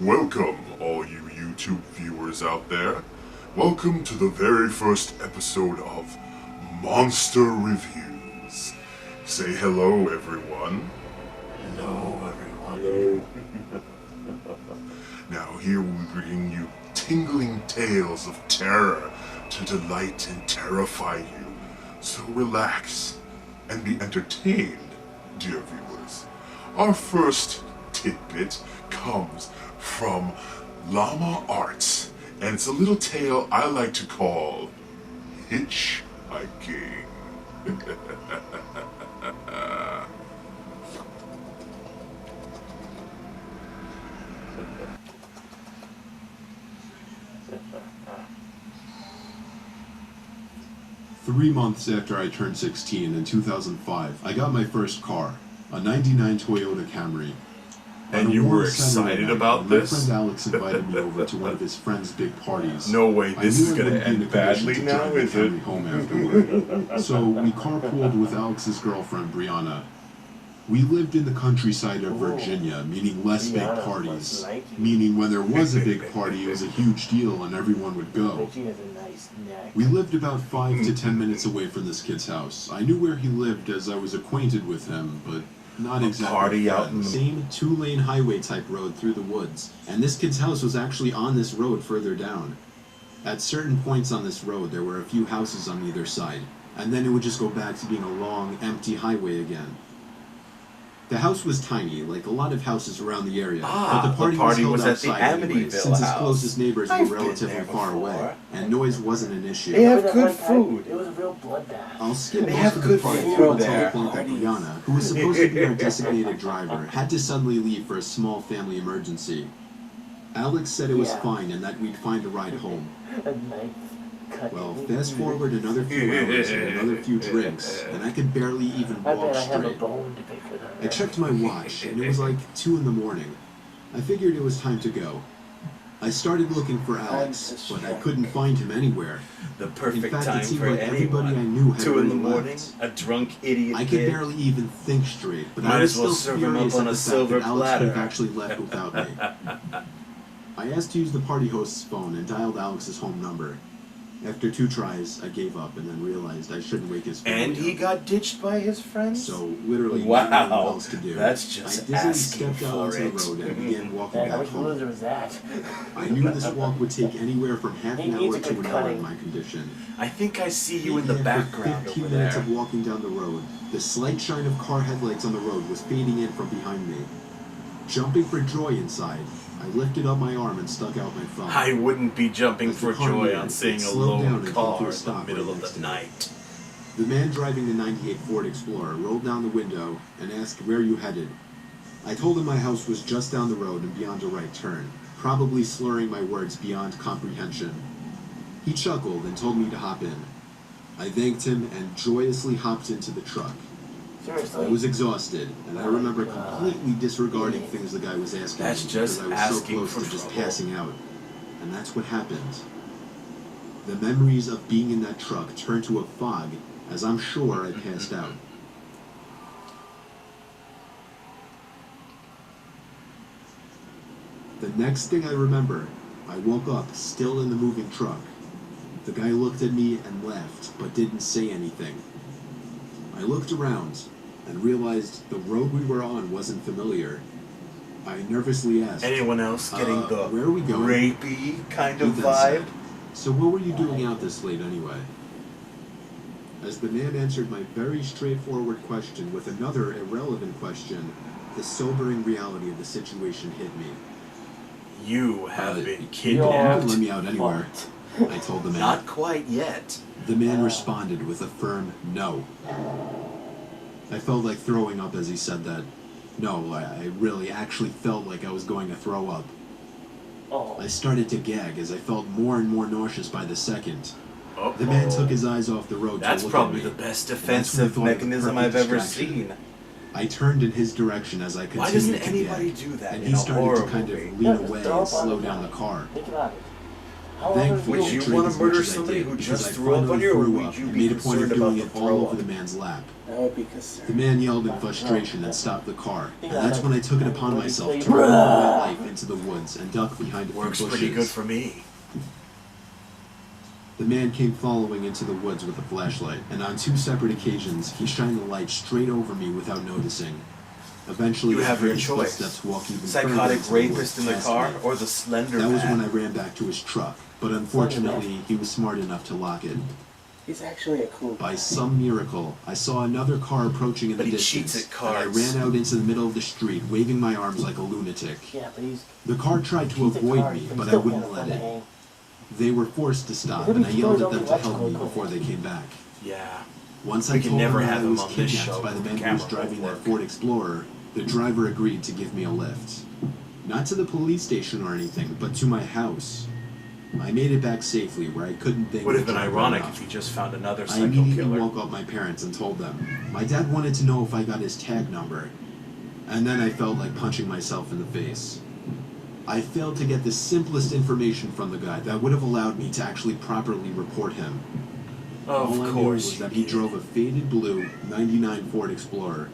Welcome, all you YouTube viewers out there. Welcome to the very first episode of Monster Reviews. Say hello, everyone. Hello, everyone. Now, here we bring you tingling tales of terror to delight and terrify you. So relax and be entertained, dear viewers. Our first tidbit comes from Llama Arts, and it's a little tale I like to call Hitchhiking. 3 months after I turned 16 in 2005, I got my first car, a '99 Toyota Camry. And On a you warm were Saturday excited night, about my this? friend Alex invited me over to one of his friend's big parties. No way, I this knew is I gonna wouldn't be in end a condition badly to now, drive the is it? Camry home afterward. So we carpooled with Alex's girlfriend, Brianna. We lived in the countryside of Virginia, meaning less big parties. Meaning when there was a big party, it was a huge deal and everyone would go. We lived about 5 to 10 minutes away from this kid's house. I knew where he lived as I was acquainted with him, but not exactly party out in friends. the- Same 2-lane highway type road through the woods, and this kid's house was actually on this road further down. At certain points on this road, there were a few houses on either side, and then it would just go back to being a long, empty highway again. The house was tiny, like a lot of houses around the area, but the party was held at the outside anyway, Amityville since his house. closest neighbors I've were been relatively there far away, before. and noise wasn't an issue. They have good food. It was a real bloodbath. I'll skip They most have of the good party food until there. the point that Brianna, who was supposed to be our designated driver, had to suddenly leave for a small family emergency. Alex said it was Yeah. fine and that we'd find a ride home. A knife cut. Well, fast forward another few hours and another few drinks, and I could barely even I walk bet I have a straight. bone to pick with her. I checked my watch, and it was like 2 in the morning. I figured it was time to go. I started looking for Alex, but I couldn't find him anywhere. The In perfect fact, time it seemed for like everybody I anyone. knew had 2 in already the morning, left. a drunk idiot I could kid. barely even think straight, but Might I was as well still serve him up furious on at a the fact silver that Alex could have platter. actually left without me. I asked to use the party host's phone and dialed Alex's home number. After 2 tries, I gave up and then realized I shouldn't wake his family And he up. got ditched by his friends? So, literally, Wow, nothing else to do. that's just I dizzily asking stepped out for onto it. the road and began walking Dang, how back much home. loser was that? I knew this walk would take anywhere from half He an needs hour a to good an hour in cutting. my condition. I think I see you in the After background 15 over minutes there. of walking down the road, the slight shine of car headlights on the road was fading in from behind me. Jumping for joy inside, I lifted up my arm and stuck out my thumb. I wouldn't be jumping As the for car joy moved, on it seeing a slowed down lone and came car to a in the stop middle right of next the to me. night. The man driving the '98 Ford Explorer rolled down the window and asked where you headed. I told him my house was just down the road and beyond a right turn, probably slurring my words beyond comprehension. He chuckled and told me to hop in. I thanked him and joyously hopped into the truck. Seriously. I was exhausted, and I remember completely disregarding things the guy was asking That's me just because I was so asking close for to just trouble. passing out. And that's what happened. The memories of being in that truck turned to a fog as I'm sure I passed out. The next thing I remember, I woke up still in the moving truck. The guy looked at me and laughed, but didn't say anything. I looked around and realized the road we were on wasn't familiar. I nervously asked, Anyone else getting the where are we going? rapey kind He of then vibe? said, "So what were you doing out this late anyway?" As the man answered my very straightforward question with another irrelevant question, the sobering reality of the situation hit me. You have Uh, been You kidnapped. can let me out anywhere, I told the man. Not quite yet. The man responded with a firm no. I felt like throwing up as he said that. No, I really actually felt like I was going to throw up. Oh. I started to gag as I felt more and more nauseous by the second. Uh-oh. The man took his eyes off the road That's to look probably at me. the best and that's when I defensive thought of the mechanism perfect I've ever distraction. seen. I turned in his direction as I continued Why doesn't to anybody gag, do that and in he a started horror to kind movie? of Yeah, lean just away throw and up on slow the down ground. the car. Think about it. How Thankfully, Would I you drank wanna as much murder as I somebody did who because just I threw up on finally you, or threw would up you and be made a point concerned of doing about it the all throw over up? the man's lap. I would be concerned. The man yelled in frustration and stopped the car, and that's when I took it upon myself to ruin my life and into the woods and ducked behind a few Works bushes. pretty good for me. The man came following into the woods with a flashlight, and on 2 separate occasions, he shined the light straight over me without noticing. Eventually, You I have heard your his choice. footsteps walk even further Psychotic into the rapist woods in the past car me. or the slender That was when I man? ran back to his truck, but unfortunately, he was smart enough to lock it. He's actually a cool By guy. some miracle, I saw another car approaching in But the he distance, cheats at and I cards. ran out into the middle of the street, waving my arms like a lunatic. Yeah, but he's... The car tried to he's a avoid card, me, but but I still wouldn't kinda let fun to it. hang. They were forced to stop, Maybe and I yelled at stores them to only help me electrical before they equipment. came back. Yeah. Once We I can told never them have that I them was on this kidnapped show by the if the man who was camera driving won't that work. Ford Explorer, the driver agreed to give me a lift. Not to the police station or anything, but to my house. I made it back safely, where I couldn't think Would of have been the driver ironic enough. if he just found another I psycho immediately killer. woke up my parents and told them. My dad wanted to know if I got his tag number, and then I felt like punching myself in the face. I failed to get the simplest information from the guy that would have allowed me to actually properly report him. Of All I knew course was you that he did. drove a faded blue '99 Ford Explorer.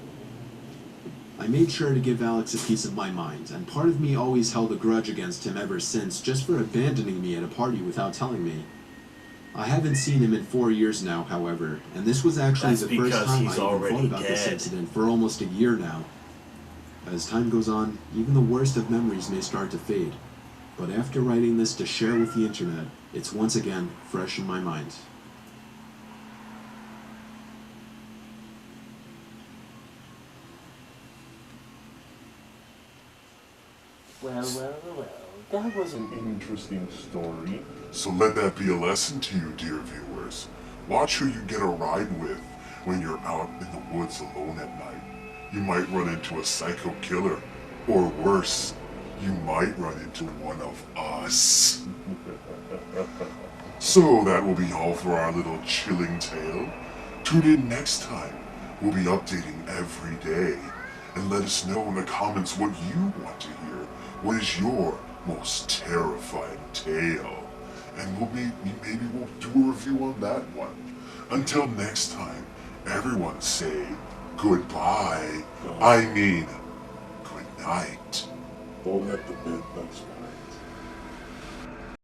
I made sure to give Alex a piece of my mind, and part of me always held a grudge against him ever since, just for abandoning me at a party without telling me. I haven't seen him in 4 years now, however, and this was actually That's the first because time he's I even already thought about this dead. incident for almost a year now. As time goes on, even the worst of memories may start to fade, but after writing this to share with the internet, it's once again fresh in my mind. Well, that was an interesting story. So let that be a lesson to you, dear viewers. Watch who you get a ride with when you're out in the woods alone at night. You might run into a psycho killer, or worse, you might run into one of us. So that will be all for our little chilling tale. Tune in next time. We'll be updating every day. And let us know in the comments what you want to hear. What is your most terrifying tale? And maybe we'll do a review on that one. Until next time, everyone say goodbye. I mean, good night. Don't let the bed bugs